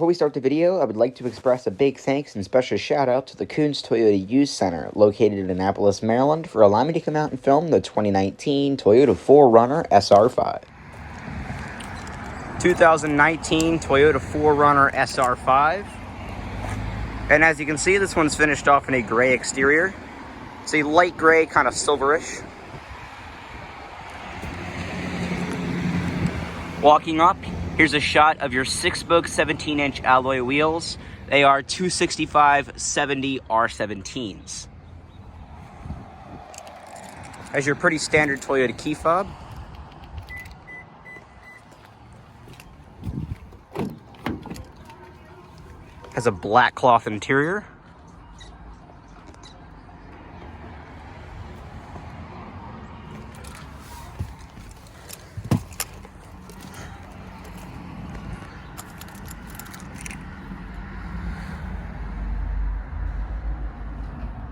Before we start the video, I would like to express a big thanks and special shout out to the Koons Toyota Used Center, located in Annapolis, Maryland, for allowing me to come out and film the 2019 Toyota 4Runner SR5. 2019 Toyota 4Runner SR5. And as you can see, this one's finished off in a gray exterior. It's a light gray, kind of silverish. Walking up, here's a shot of your 6-spoke 17-inch alloy wheels. They are 265/70 R17s. Has your pretty standard Toyota key fob. Has a black cloth interior.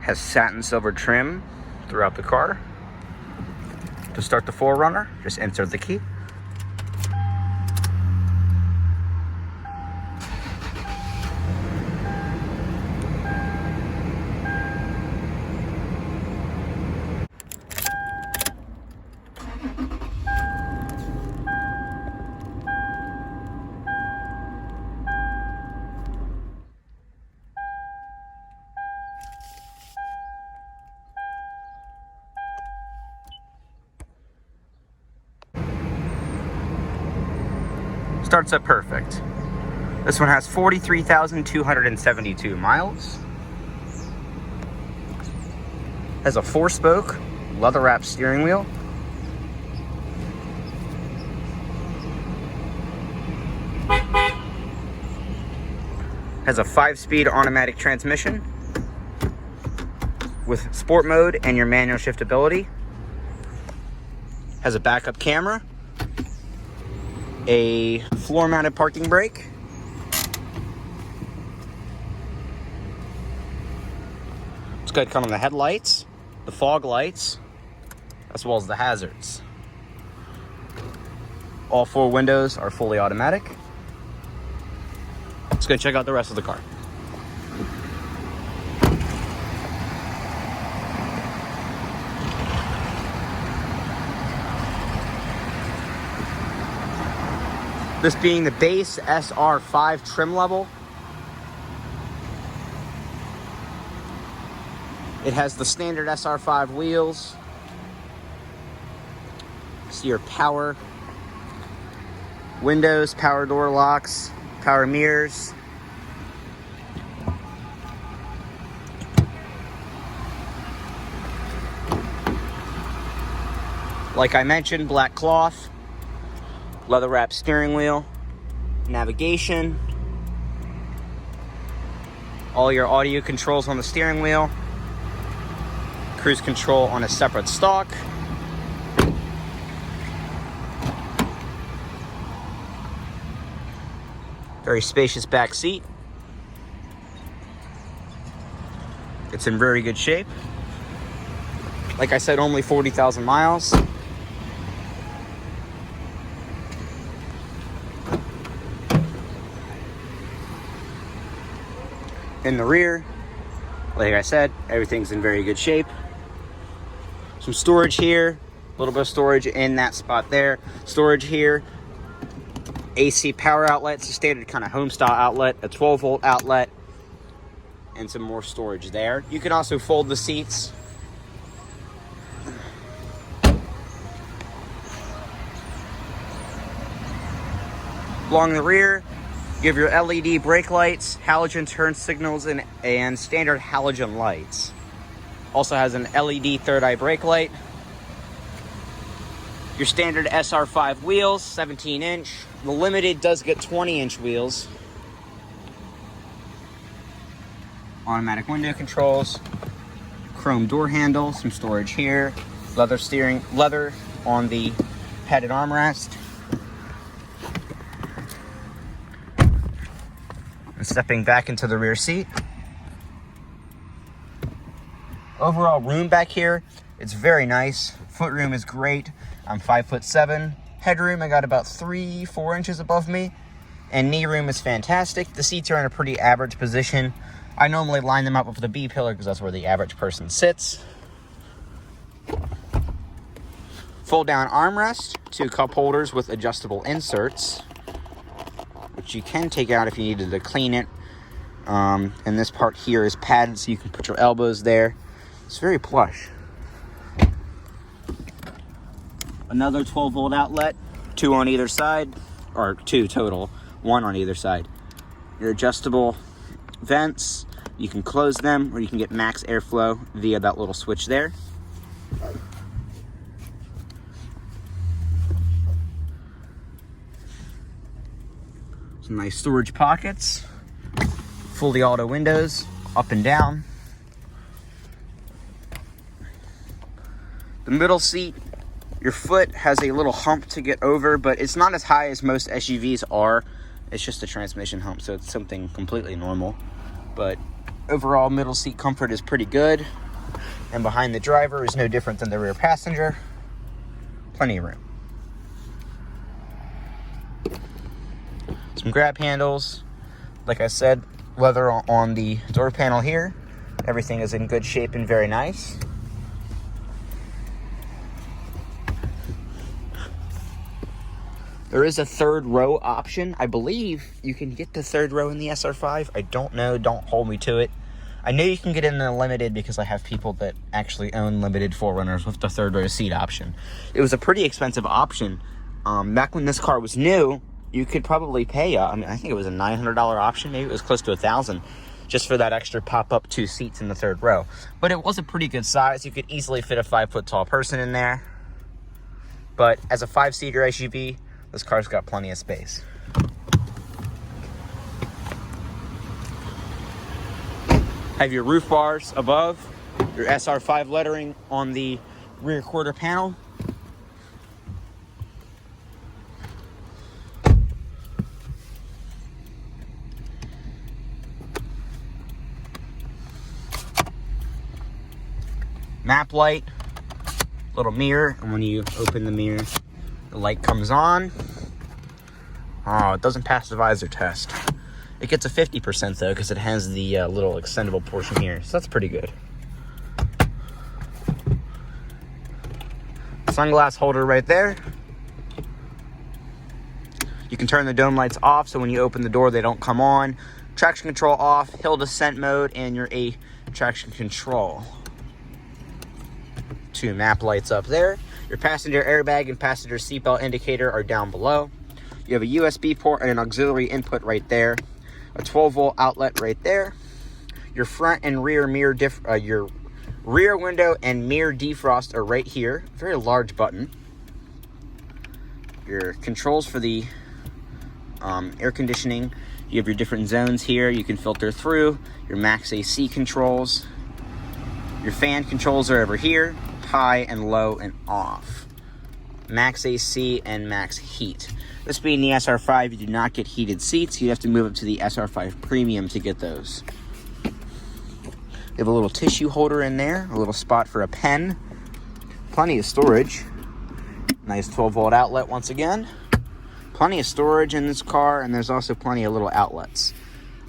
Has satin silver trim throughout the car. To start the 4Runner, just insert the key. Starts up perfect. This one has 43,272 miles. Has a 4-spoke leather wrapped steering wheel. Has a 5-speed automatic transmission with sport mode and your manual shiftability. Has a backup camera. A floor-mounted parking brake. It's got come on the headlights, the fog lights, as well as the hazards. All 4 windows are fully automatic. Let's go check out the rest of the car. This being the base SR5 trim level. It has the standard SR5 wheels. See your power windows, power door locks, power mirrors. Like I mentioned, black cloth. Leather wrapped steering wheel, navigation, all your audio controls on the steering wheel, cruise control on a separate stalk, very spacious back seat. It's in very good shape. Like I said, only 40,000 miles. In the rear, like I said, everything's in very good shape. Some storage here, a little bit of storage in that spot there. Storage here, AC power outlets, a standard kind of home style outlet, a 12-volt outlet, and some more storage there. You can also fold the seats. Along the rear, you have your LED brake lights, halogen turn signals, and standard halogen lights. Also has an LED third eye brake light. Your standard SR5 wheels, 17-inch. The Limited does get 20-inch wheels. Automatic window controls. Chrome door handle, some storage here. Leather on the padded armrest. And stepping back into the rear seat. Overall room back here, it's very nice. Footroom is great. I'm 5'7". Headroom, I got about 3-4 inches above me. And knee room is fantastic. The seats are in a pretty average position. I normally line them up with the B pillar because that's where the average person sits. Fold down armrest, 2 cup holders with adjustable inserts, which you can take out if you needed to clean it. And this part here is padded so you can put your elbows there. It's very plush. Another 12-volt outlet, 2 on either side, or 2 total, 1 on either side. Your adjustable vents, you can close them or you can get max airflow via that little switch there. Some nice storage pockets, fully auto windows, up and down. The middle seat, your foot has a little hump to get over, but it's not as high as most SUVs are. It's just a transmission hump, so it's something completely normal. But overall, middle seat comfort is pretty good. And behind the driver is no different than the rear passenger. Plenty of room. Some grab handles. Like I said, leather on the door panel here. Everything is in good shape and very nice. There is a 3rd row option. I believe you can get the 3rd row in the SR5. I don't know. Don't hold me to it. I know you can get in the limited because I have people that actually own limited 4Runners with the 3rd row seat option. It was a pretty expensive option. Back when this car was new, you could probably pay, I think it was a $900 option. Maybe it was close to $1,000 just for that extra pop-up 2 seats in the 3rd row. But it was a pretty good size. You could easily fit a 5-foot-tall person in there. But as a 5-seater SUV, this car's got plenty of space. Have your roof bars above, your SR5 lettering on the rear quarter panel. Map light, little mirror, and when you open the mirror, the light comes on. Oh, it doesn't pass the visor test. It gets a 50% though, because it has the little extendable portion here. So that's pretty good. Sunglass holder right there. You can turn the dome lights off, so when you open the door, they don't come on. Traction control off, hill descent mode, and your A traction control. 2 map lights up there. Your passenger airbag and passenger seatbelt indicator are down below. You have a USB port and an auxiliary input right there. A 12-volt outlet right there. Your front and rear mirror your rear window and mirror defrost are right here. Very large button. Your controls for the air conditioning. You have your different zones here. You can filter through. Your max AC controls. Your fan controls are over here. High and low and off. Max AC and max heat. This being the SR5, you do not get heated seats. You have to move up to the SR5 Premium to get those. You have a little tissue holder in there, a little spot for a pen. Plenty of storage. Nice 12-volt outlet once again. Plenty of storage in this car, and there's also plenty of little outlets.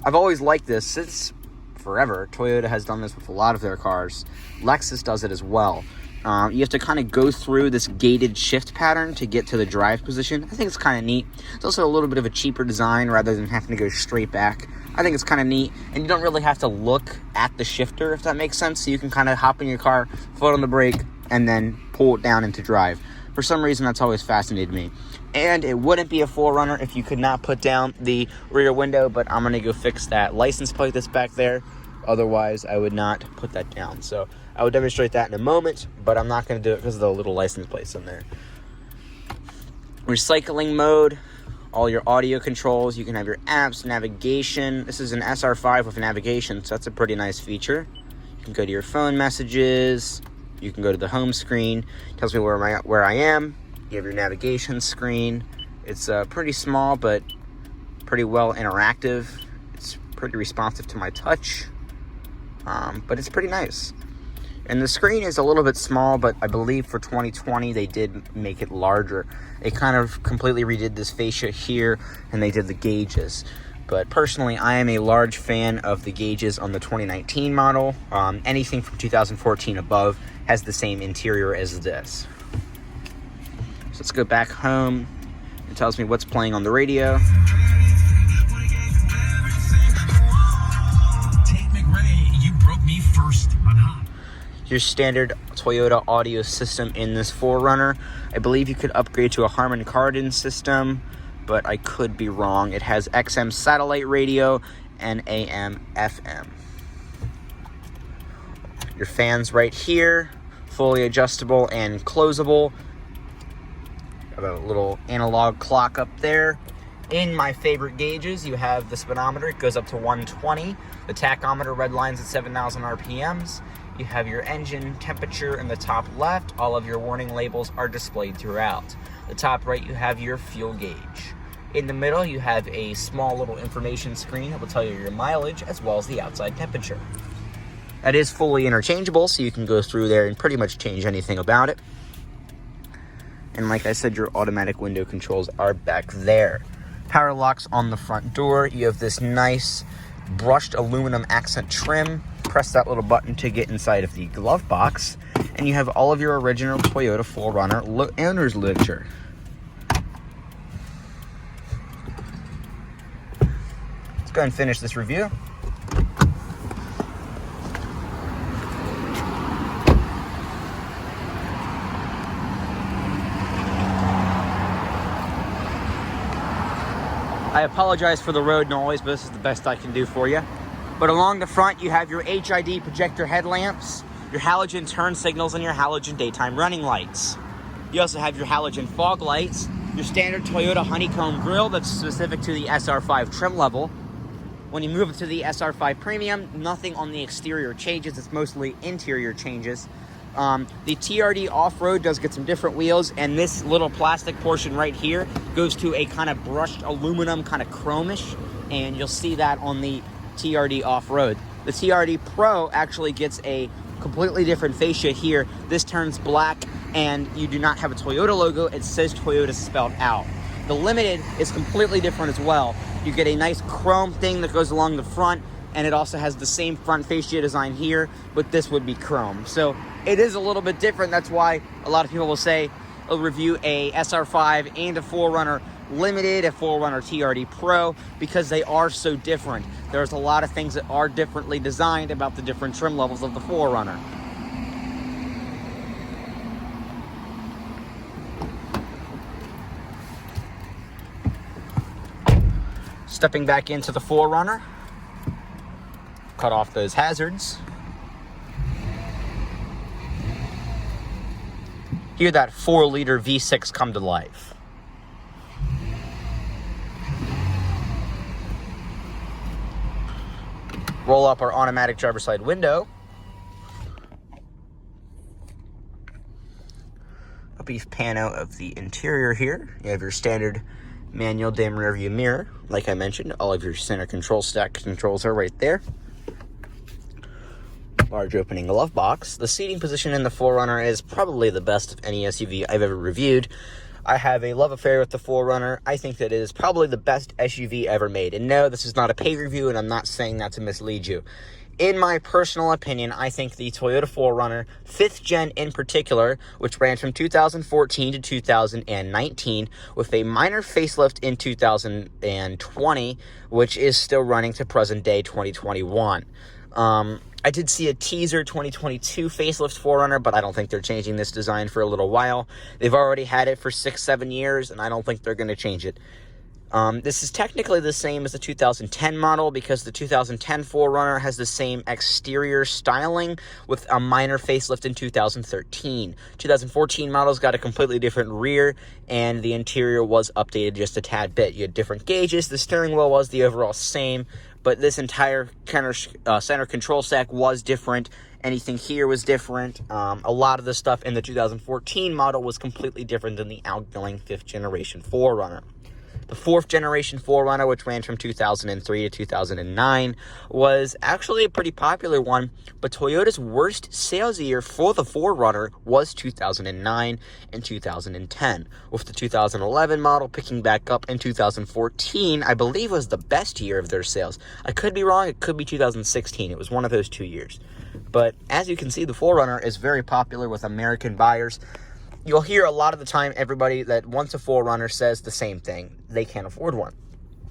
I've always liked this since forever. Toyota has done this with a lot of their cars. Lexus does it as well. You have to kind of go through this gated shift pattern to get to the drive position. I think it's kind of neat. It's also a little bit of a cheaper design rather than having to go straight back. I think it's kind of neat, and you don't really have to look at the shifter, if that makes sense. So you can kind of hop in your car, foot on the brake, and then pull it down into drive. For some reason, that's always fascinated me. And it wouldn't be a 4Runner if you could not put down the rear window, but I'm going to go fix that license plate that's back there. Otherwise, I would not put that down. So I will demonstrate that in a moment, but I'm not going to do it because of the little license plates in there. Recycling mode, all your audio controls. You can have your apps, navigation. This is an SR5 with navigation, so that's a pretty nice feature. You can go to your phone messages. You can go to the home screen. It tells me where I am. You have your navigation screen. It's pretty small, but pretty well interactive. It's pretty responsive to my touch. But it's pretty nice. And the screen is a little bit small, but I believe for 2020 they did make it larger. They kind of completely redid this fascia here, and they did the gauges. But personally, I am a large fan of the gauges on the 2019 model. Anything from 2014 above has the same interior as this. So let's go back home. It tells me what's playing on the radio. Your standard Toyota audio system in this 4Runner. I believe you could upgrade to a Harman Kardon system, but I could be wrong. It has XM satellite radio and AM FM. Your fans right here, fully adjustable and closable. Got a little analog clock up there. In my favorite gauges, you have the speedometer. It goes up to 120. The tachometer red lines at 7,000 RPMs. You have your engine temperature in the top left. All of your warning labels are displayed throughout. The top right, you have your fuel gauge. In the middle, you have a small little information screen that will tell you your mileage as well as the outside temperature. That is fully interchangeable, so you can go through there and pretty much change anything about it. And like I said, your automatic window controls are back there. Power locks on the front door. You have this nice brushed aluminum accent trim. Press that little button to get inside of the glove box, and you have all of your original Toyota 4Runner owner's literature. Let's go and finish this review. I apologize for the road noise, but this is the best I can do for you. But along the front, you have your HID projector headlamps, your halogen turn signals, and your halogen daytime running lights. You also have your halogen fog lights, your standard Toyota honeycomb grille that's specific to the SR5 trim level. When you move it to the SR5 Premium, nothing on the exterior changes. It's mostly interior changes. The TRD off-road does get some different wheels, and this little plastic portion right here goes to a kind of brushed aluminum, kind of chromish, and you'll see that on the TRD off-road. The TRD Pro actually gets a completely different fascia here. This turns black, and you do not have a Toyota logo. It says Toyota spelled out. The Limited is completely different as well. You get a nice chrome thing that goes along the front, and it also has the same front fascia design here, but this would be chrome. So it is a little bit different. That's why a lot of people will say, they'll review a SR5 and a 4Runner Limited, a 4Runner TRD Pro, because they are so different. There's a lot of things that are differently designed about the different trim levels of the 4Runner. Stepping back into the 4Runner, cut off those hazards. Hear that 4-liter V6 come to life. Roll up our automatic driver's side window. A brief pano of the interior here. You have your standard manual dim rear view mirror. Like I mentioned, all of your center control stack controls are right there. Large opening glove box. The seating position in the 4Runner is probably the best of any SUV I've ever reviewed. I have a love affair with the 4Runner. I think that it is probably the best SUV ever made. And no, this is not a pay review, and I'm not saying that to mislead you. In my personal opinion, I think the Toyota 4Runner, 5th gen in particular, which ran from 2014 to 2019, with a minor facelift in 2020, which is still running to present day 2021. I did see a teaser 2022 facelift 4Runner, but I don't think they're changing this design for a little while. They've already had it for 6-7 years, and I don't think they're going to change it. This is technically the same as the 2010 model because the 2010 4Runner has the same exterior styling with a minor facelift in 2013. 2014 models got a completely different rear, and the interior was updated just a tad bit. You had different gauges. The steering wheel was the overall same, but this entire center control stack was different. Anything here was different. A lot of the stuff in the 2014 model was completely different than the outgoing 5th generation 4Runner. The 4th generation 4Runner, which ran from 2003 to 2009, was actually a pretty popular one, but Toyota's worst sales year for the 4Runner was 2009 and 2010, with the 2011 model picking back up in 2014, I believe was the best year of their sales. I could be wrong, it could be 2016, it was one of those 2 years. But as you can see, the 4Runner is very popular with American buyers. You'll hear a lot of the time everybody that wants a 4Runner says the same thing. They can't afford one.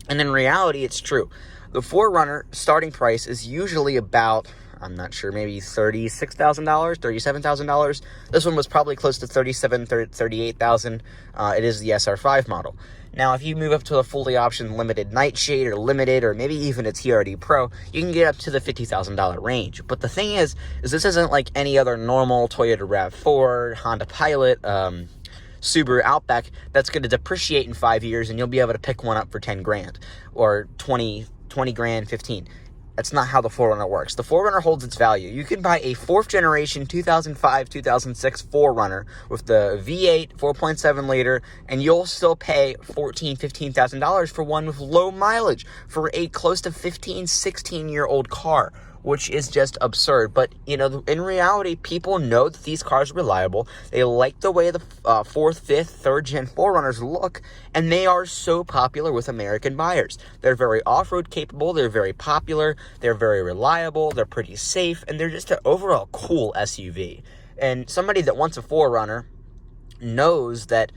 And in reality, it's true. The 4Runner starting price is usually about, I'm not sure, maybe $36,000, $37,000. This one was probably close to $37,000, $38,000. It is the SR5 model. Now, if you move up to a fully optioned limited nightshade or limited or maybe even a TRD Pro, you can get up to the $50,000 range. But the thing is this isn't like any other normal Toyota RAV4, Honda Pilot, Subaru Outback that's going to depreciate in 5 years and you'll be able to pick one up for 10 grand or 20 grand, 15. That's not how the 4Runner works. The 4Runner holds its value. You can buy a 4th generation 2005, 2006 4Runner with the V8 4.7 liter, and you'll still pay $14,000, $15,000 for one with low mileage for a close to 15, 16-year-old car, which is just absurd. But, you know, in reality, people know that these cars are reliable. They like the way the 4th, 5th, 3rd gen 4Runners look, and they are so popular with American buyers. They're very off-road capable, they're very popular, they're very reliable, they're pretty safe, and they're just an overall cool SUV. And somebody that wants a 4Runner knows that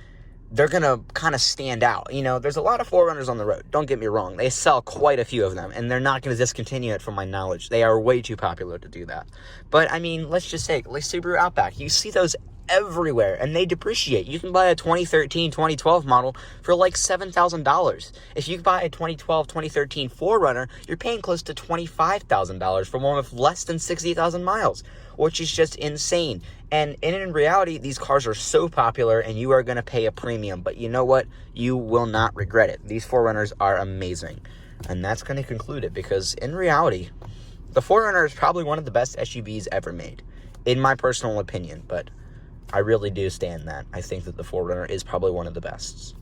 they're going to kind of stand out. You know, there's a lot of 4Runners on the road. Don't get me wrong. They sell quite a few of them, and they're not going to discontinue it from my knowledge. They are way too popular to do that. But, I mean, let's just say, like Subaru Outback, you see those everywhere, and they depreciate. You can buy a 2013, 2012 model for like $7,000. If you buy a 2012, 2013 4Runner, you're paying close to $25,000 for one with less than 60,000 miles, which is just insane. And in reality, these cars are so popular, and you are going to pay a premium. But you know what? You will not regret it. These 4Runners are amazing. And that's going to conclude it, because in reality, the 4Runner is probably one of the best SUVs ever made, in my personal opinion. But I really do stand that. I think that the 4Runner is probably one of the best.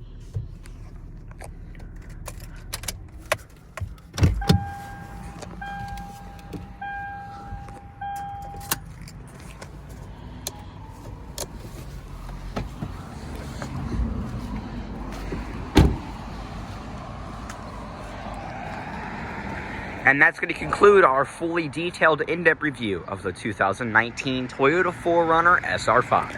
And that's going to conclude our fully detailed in-depth review of the 2019 Toyota 4Runner SR5.